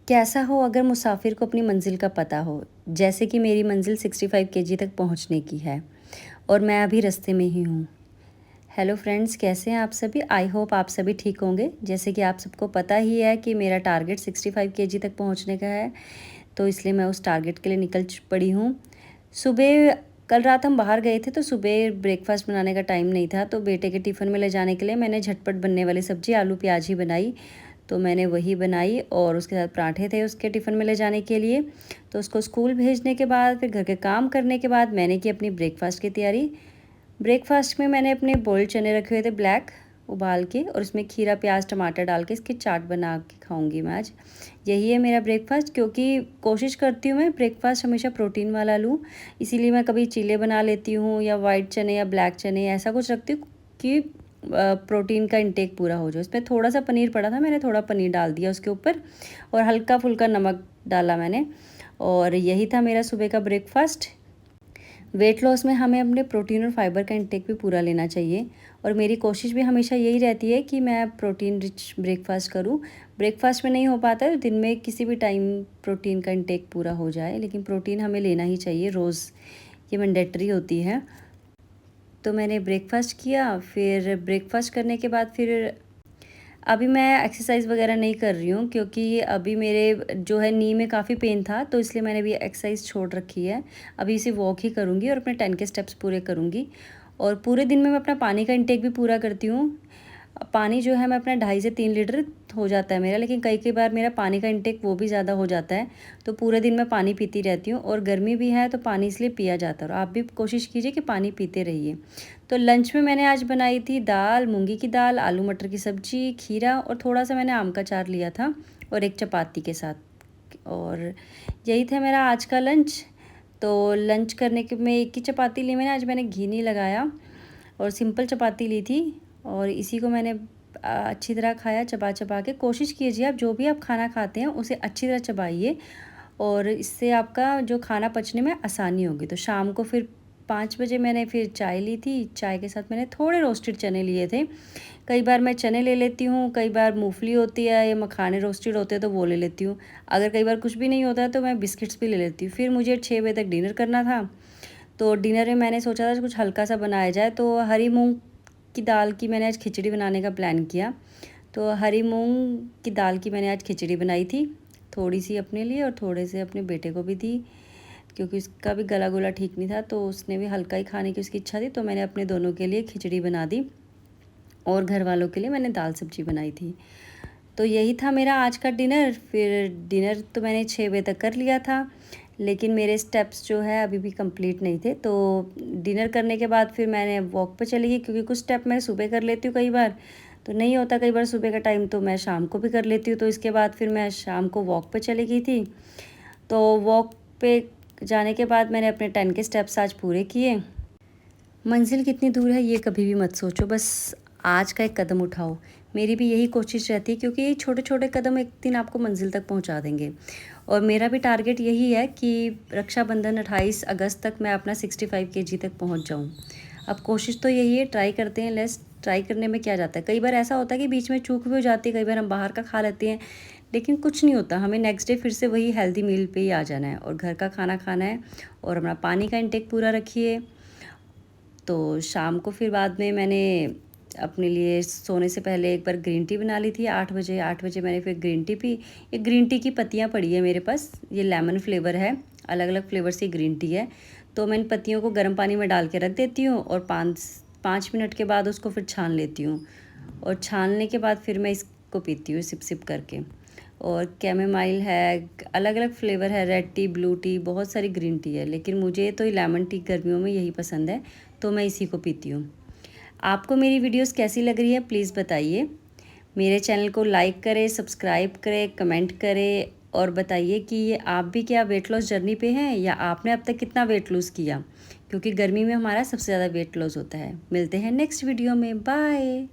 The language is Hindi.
कैसा हो अगर मुसाफिर को अपनी मंजिल का पता हो। जैसे कि मेरी मंजिल 65 केजी तक पहुंचने की है और मैं अभी रास्ते में ही हूँ। हेलो फ्रेंड्स, कैसे हैं आप सभी? आई होप आप सभी ठीक होंगे। जैसे कि आप सबको पता ही है कि मेरा टारगेट 65 केजी तक पहुंचने का है, तो इसलिए मैं उस टारगेट के लिए निकल पड़ी हूँ। सुबह कल रात हम बाहर गए थे, तो सुबह ब्रेकफास्ट बनाने का टाइम नहीं था, तो बेटे के टिफ़िन में ले जाने के लिए मैंने झटपट बनने वाली सब्ज़ी आलू प्याज ही बनाई। तो मैंने वही बनाई और उसके साथ पराठे थे उसके टिफ़िन में ले जाने के लिए। तो उसको स्कूल भेजने के बाद फिर घर के काम करने के बाद मैंने की अपनी ब्रेकफास्ट की तैयारी। ब्रेकफास्ट में मैंने अपने बॉइल्ड चने रखे हुए थे ब्लैक उबाल के, और उसमें खीरा प्याज टमाटर डाल के इसकी चाट बना के खाऊंगी मैं आज। यही है मेरा ब्रेकफास्ट, क्योंकि कोशिश करती हूँ मैं ब्रेकफास्ट हमेशा प्रोटीन वाला लूँ। इसीलिए मैं कभी चीले बना लेती हूँ या वाइट चने या ब्लैक चने ऐसा कुछ रखती हूँ कि प्रोटीन का इंटेक पूरा हो जाए। उसमें थोड़ा सा पनीर पड़ा था, मैंने थोड़ा पनीर डाल दिया उसके ऊपर और हल्का फुल्का नमक डाला मैंने। और यही था मेरा सुबह का ब्रेकफास्ट। वेट लॉस में हमें अपने प्रोटीन और फाइबर का इंटेक भी पूरा लेना चाहिए, और मेरी कोशिश भी हमेशा यही रहती है कि मैं प्रोटीन रिच ब्रेकफास्ट करूं। ब्रेकफास्ट में नहीं हो पाता है तो दिन में किसी भी टाइम प्रोटीन का इंटेक पूरा हो जाए, लेकिन प्रोटीन हमें लेना ही चाहिए रोज़, ये मैंडेटरी होती है। तो मैंने ब्रेकफास्ट किया, फिर ब्रेकफास्ट करने के बाद फिर अभी मैं एक्सरसाइज़ वगैरह नहीं कर रही हूँ, क्योंकि अभी मेरे जो है नी में काफ़ी पेन था, तो इसलिए मैंने अभी एक्सरसाइज छोड़ रखी है। अभी इसे वॉक ही करूँगी और अपने 10 के स्टेप्स पूरे करूँगी। और पूरे दिन में मैं अपना पानी का इंटेक भी पूरा करती हूँ। पानी जो है मैं अपना 2.5 से 3 लीटर हो जाता है मेरा, लेकिन कई कई बार मेरा पानी का इंटेक वो भी ज़्यादा हो जाता है। तो पूरे दिन मैं पानी पीती रहती हूँ, और गर्मी भी है तो पानी इसलिए पिया जाता है, और आप भी कोशिश कीजिए कि पानी पीते रहिए। तो लंच में मैंने आज बनाई थी दाल, मूंगी की दाल, आलू मटर की सब्जी, खीरा, और थोड़ा सा मैंने आम का अचार लिया था और एक चपाती के साथ। और यही था मेरा आज का लंच। तो लंच करने के में एक ही चपाती ली मैंने आज, मैंने घी नहीं लगाया और सिंपल चपाती ली थी, और इसी को मैंने अच्छी तरह खाया चबा चबा के। कोशिश कीजिए आप जो भी आप खाना खाते हैं उसे अच्छी तरह चबाइए, और इससे आपका जो खाना पचने में आसानी होगी। तो शाम को फिर 5 बजे मैंने फिर चाय ली थी। चाय के साथ मैंने थोड़े रोस्टेड चने लिए थे। कई बार मैं चने ले लेती हूँ, कई बार मूंगफली होती है या मखाने रोस्टेड होते हैं तो वो ले लेती हूँ। अगर कई बार कुछ भी नहीं होता है तो मैं बिस्किट्स भी ले लेती हूँ। फिर मुझे 6 बजे तक डिनर करना था, तो डिनर में मैंने सोचा था कुछ हल्का सा बनाया जाए, तो हरी मूंग की दाल की मैंने आज खिचड़ी बनाने का प्लान किया। तो हरी मूंग की दाल की मैंने आज खिचड़ी बनाई थी, थोड़ी सी अपने लिए और थोड़े से अपने बेटे को भी दी, क्योंकि उसका भी गला गुला ठीक नहीं था, तो उसने भी हल्का ही खाने की उसकी इच्छा थी, तो मैंने अपने दोनों के लिए खिचड़ी बना दी और घर वालों के लिए मैंने दाल सब्जी बनाई थी। तो यही था मेरा आज का डिनर। फिर डिनर तो मैंने 6 बजे तक कर लिया था, लेकिन मेरे स्टेप्स जो है अभी भी कंप्लीट नहीं थे। तो डिनर करने के बाद फिर मैंने वॉक पे चली गई, क्योंकि कुछ स्टेप मैं सुबह कर लेती हूँ, कई बार तो नहीं होता, कई बार सुबह का टाइम तो मैं शाम को भी कर लेती हूँ। तो इसके बाद फिर मैं शाम को वॉक पे चली गई थी। तो वॉक पे जाने के बाद मैंने अपने 10 के स्टेप्स आज पूरे किए। मंजिल कितनी दूर है ये कभी भी मत सोचो, बस आज का एक कदम उठाओ। मेरी भी यही कोशिश रहती है, क्योंकि ये छोटे छोटे कदम एक दिन आपको मंजिल तक पहुंचा देंगे। और मेरा भी टारगेट यही है कि रक्षाबंधन 28 अगस्त तक मैं अपना 65 केजी तक पहुंच जाऊं। अब कोशिश तो यही है, ट्राई करते हैं। लेस ट्राई करने में क्या जाता है। कई बार ऐसा होता है कि बीच में चूक भी हो जाती है, कई बार हम बाहर का खा लेते हैं, लेकिन कुछ नहीं होता। हमें नेक्स्ट डे फिर से वही हेल्दी मील पे ही आ जाना है और घर का खाना खाना है, और अपना पानी का इंटेक पूरा रखिए। तो शाम को फिर बाद में मैंने अपने लिए सोने से पहले एक बार ग्रीन टी बना ली थी 8 बजे। 8 बजे मैंने फिर ग्रीन टी पी। ये ग्रीन टी की पत्तियाँ पड़ी है मेरे पास, ये लेमन फ्लेवर है, अलग अलग फ्लेवर्स की ग्रीन टी है। तो मैं इन पत्तियों को गर्म पानी में डाल के रख देती हूँ, और 5 मिनट के बाद उसको फिर छान लेती हूँ, और छानने के बाद फिर मैं इसको पीती हूँ सिप सिप करके। और कैमेमाइल है, अलग अलग फ्लेवर है, रेड टी, ब्लू टी, बहुत सारी ग्रीन टी है, लेकिन मुझे तो लेमन टी गर्मियों में यही पसंद है, तो मैं इसी को पीती हूँ। आपको मेरी वीडियोस कैसी लग रही है प्लीज़ बताइए। मेरे चैनल को लाइक करें, सब्सक्राइब करें, कमेंट करें, और बताइए कि ये आप भी क्या वेट लॉस जर्नी पे हैं, या आपने अब तक कितना वेट लॉस किया, क्योंकि गर्मी में हमारा सबसे ज़्यादा वेट लॉस होता है। मिलते हैं नेक्स्ट वीडियो में, बाय।